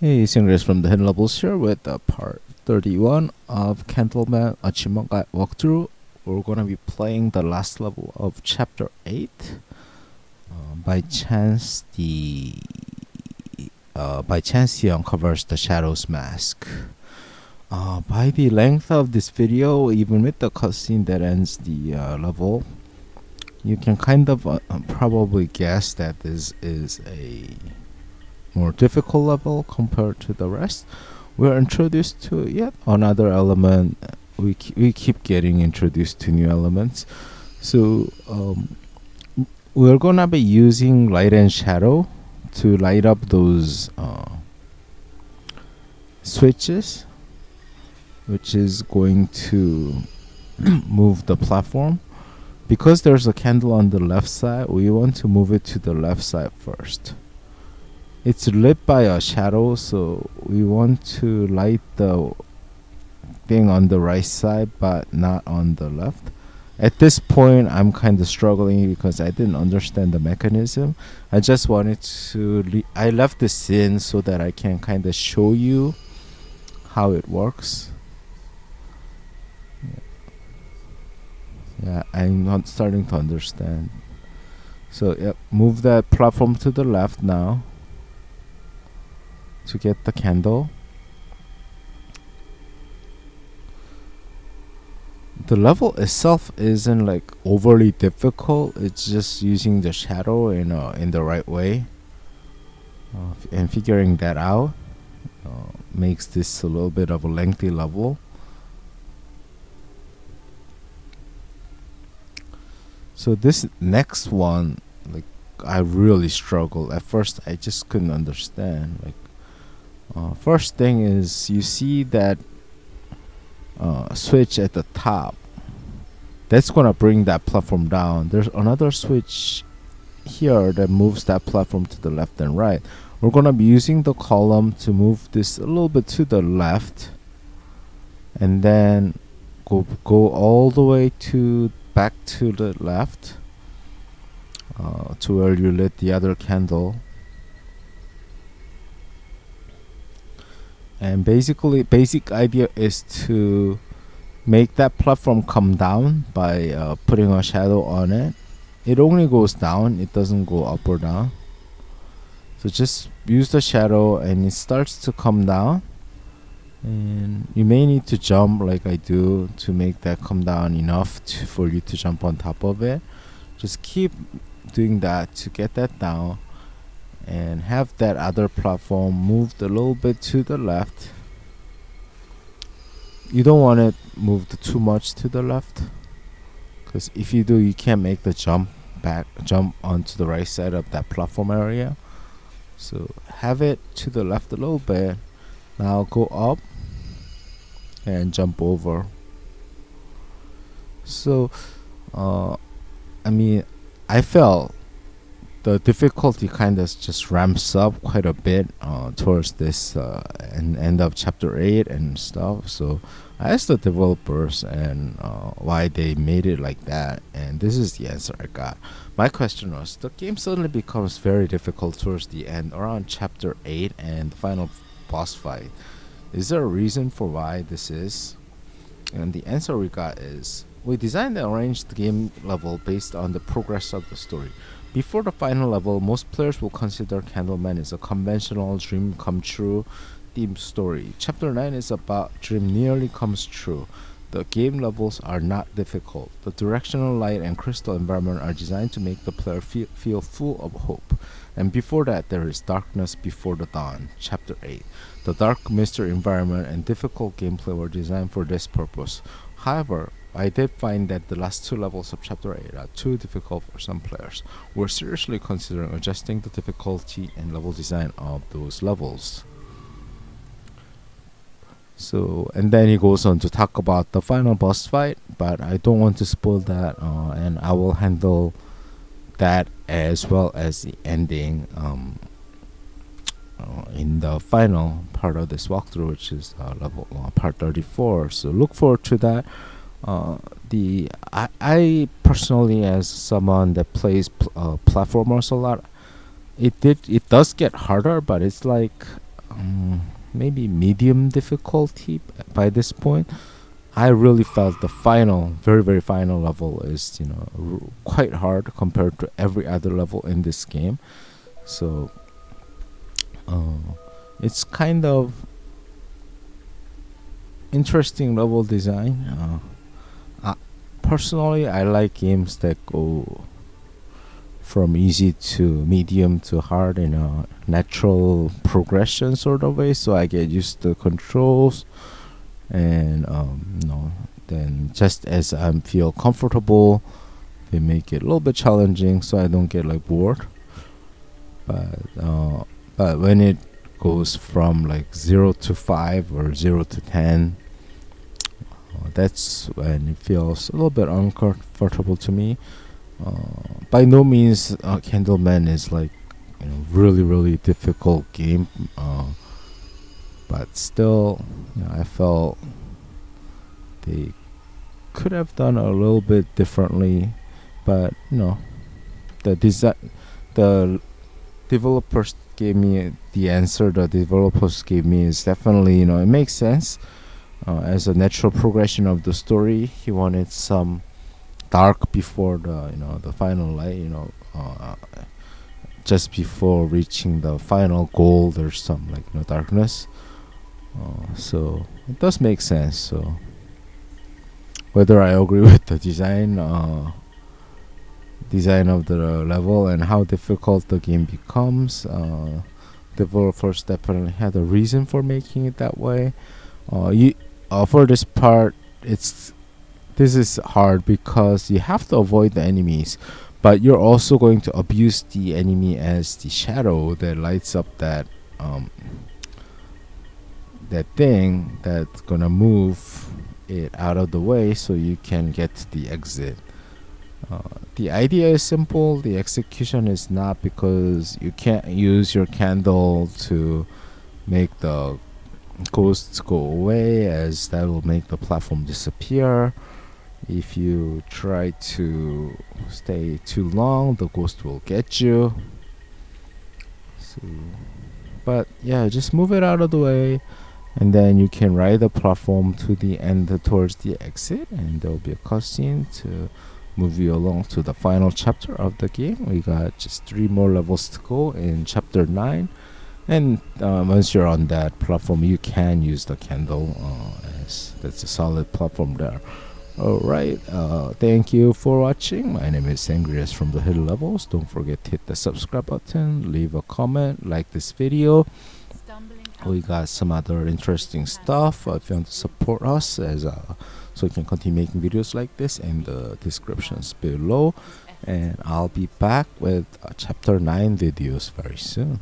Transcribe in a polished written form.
Hey, Sangriaz from the Hidden Levels here with part 31 of Candleman Achievement Guide walkthrough. We're gonna be playing the last level of chapter 8. By chance he uncovers the Shadow's mask. By the length of this video, even with the cutscene that ends the level, you can kind of probably guess that this is a more difficult level compared to the rest. We're introduced to yet another element. We keep getting introduced to new elements. So we're gonna be using light and shadow to light up those switches, which is going to move the platform. Because there's a candle on the left side, we want to move it to the left side first. It's lit by a shadow, so we want to light the thing on the right side but not on the left. At this point I'm kind of struggling because I didn't understand the mechanism. I just wanted to I left this in so that I can kind of show you how it works. Yeah, I'm not starting to understand. So yep, move that platform to the left now to get the candle. The level itself isn't like overly difficult. It's just using the shadow in the right way, and figuring that out makes this a little bit of a lengthy level. So this next one, like, I really struggled at first. I just couldn't understand. Like, first thing is you see that switch at the top. That's gonna bring that platform down. There's another switch here that moves that platform to the left and right. We're gonna be using the column to move this a little bit to the left, and then go all the way to back to the left, to where you lit the other candle. And basically, basic idea is to make that platform come down by putting a shadow on it. It only goes down, it doesn't go up or down. So just use the shadow and it starts to come down. And you may need to jump like I do to make that come down enough for you to jump on top of it. Just keep doing that to get that down, and have that other platform moved a little bit to the left. You don't want it moved too much to the left, because if you do, you can't make the jump onto the right side of that platform area. So have it to the left a little bit. Now go up and jump over. So I mean, I felt the difficulty kind of just ramps up quite a bit towards this end of chapter 8 and stuff. So I asked the developers and why they made it like that, and this is the answer I got. My question was, the game suddenly becomes very difficult towards the end, around chapter 8 and the final boss fight. Is there a reason for why this is? And the answer we got is, we designed and arranged the game level based on the progress of the story. Before the final level, most players will consider Candleman as a conventional dream come true theme story. Chapter 9 is about dream nearly comes true. The game levels are not difficult. The directional light and crystal environment are designed to make the player feel full of hope. And before that, there is darkness before the dawn. Chapter 8. The dark mystery environment and difficult gameplay were designed for this purpose. However, I did find that the last two levels of chapter 8 are too difficult for some players. We're seriously considering adjusting the difficulty and level design of those levels. So, and then he goes on to talk about the final boss fight, but I don't want to spoil that, and I will handle that as well as the ending in the final part of this walkthrough, which is level part 34. So look forward to that. I personally, as someone that plays platformers a lot, it does get harder, but it's like maybe medium difficulty by this point. I really felt the final, very very final level is quite hard compared to every other level in this game. So it's kind of interesting level design. Personally, I like games that go from easy to medium to hard in a natural progression sort of way, so I get used to controls, and then just as I feel comfortable, they make it a little bit challenging, so I don't get like bored. But when it goes from like 0 to 5 or 0 to 10, that's when it feels a little bit uncomfortable to me. By no means Candleman is like really really difficult game, but still I felt they could have done a little bit differently. But the design, the developers gave me the answer. The developers gave me is definitely it makes sense. As a natural progression of the story, he wanted some dark before the final light. Just before reaching the final goal, there's some darkness. So it does make sense. So whether I agree with the design of the level and how difficult the game becomes, developers definitely had a reason for making it that way. For this part, this is hard because you have to avoid the enemies, but you're also going to abuse the enemy as the shadow that lights up that thing that's gonna move it out of the way so you can get to the exit. The idea is simple, the execution is not, because you can't use your candle to make the ghosts go away, as that will make the platform disappear. If you try to stay too long, the ghost will get you. So, but yeah, just move it out of the way, and then you can ride the platform to the end towards the exit, and there will be a cutscene to move you along to the final chapter of the game. We got just 3 more levels to go in chapter 9. And once you're on that platform, you can use the candle, as that's a solid platform there. Alright, thank you for watching. My name is Sangriaz from the Hidden Levels. Don't forget to hit the subscribe button, leave a comment, like this video. We got some other interesting stuff if you want to support us, as so we can continue making videos like this, in the descriptions below. And I'll be back with chapter 9 videos very soon.